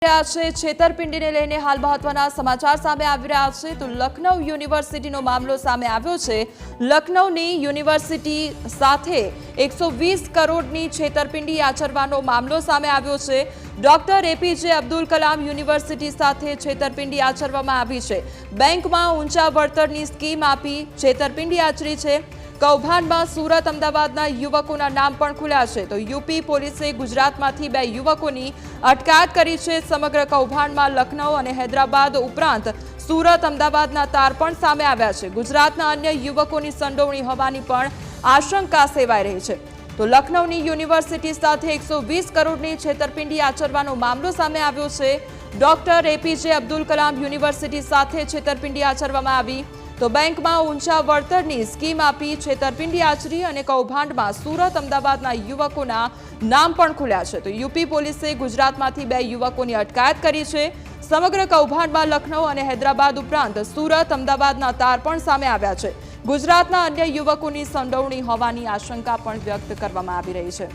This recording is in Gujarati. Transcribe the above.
છેતરપિંડીને લઈને હાલ મહત્વના સમાચાર સામે આવી રહ્યા છે તો લખનઉ યુનિવર્સિટીનો મામલો સામે આવ્યો છે। લખનઉની યુનિવર્સિટી સાથે 120 કરોડની છેતરપિંડી આચરવાનો મામલો સામે આવ્યો છે। Doctor APJ Abdul Kalam university સાથે છેતરપિંડી આચરવામાં આવી છે। બેંકમાં ઊંચા વળતરની સ્કીમ આપી છેતરપિંડી આચરી છે। કૌભાંડમાં સુરત અમદાવાદના યુવકોના નામ પણ ખુલ્યા છે તો યુપી પોલીસે ગુજરાતમાંથી 2 યુવકોની અટકાયત કરી છે। સમગ્ર કૌભાંડમાં લખનઉ અને હૈદરાબાદ ઉપરાંત સુરત અમદાવાદના તાર પણ સામે આવ્યા છે। ગુજરાતના અન્ય યુવકોની સંડોવણી હોવાની પણ આશંકા સેવાઈ રહી છે। તો લખનઉની યુનિવર્સિટી સાથે 120 કરોડની છેતરપિંડી આચરવાનો મામલો સામે આવ્યો છે। Doctor APJ Abdul Kalam university સાથે છેતરપિંડી આચરવામાં આવી તો બેંકમાં ઊંચા વળતરની સ્કીમ આપી છેતરપિંડી આચરી અને કૌભાંડમાં સુરત અમદાવાદના યુવકોના નામ પણ ખુલ્યા છે તો યુપી પોલીસે ગુજરાતમાંથી 2 યુવકોની અટકાયત કરી છે। સમગ્ર કૌભાંડમાં લખનઉ અને હૈદરાબાદ ઉપરાંત સુરત અમદાવાદના તાર પણ સામે આવ્યા છે। ગુજરાતના અન્ય યુવકોની સંડોવણી હોવાની આશંકા પણ વ્યક્ત કરવામાં આવી રહી છે।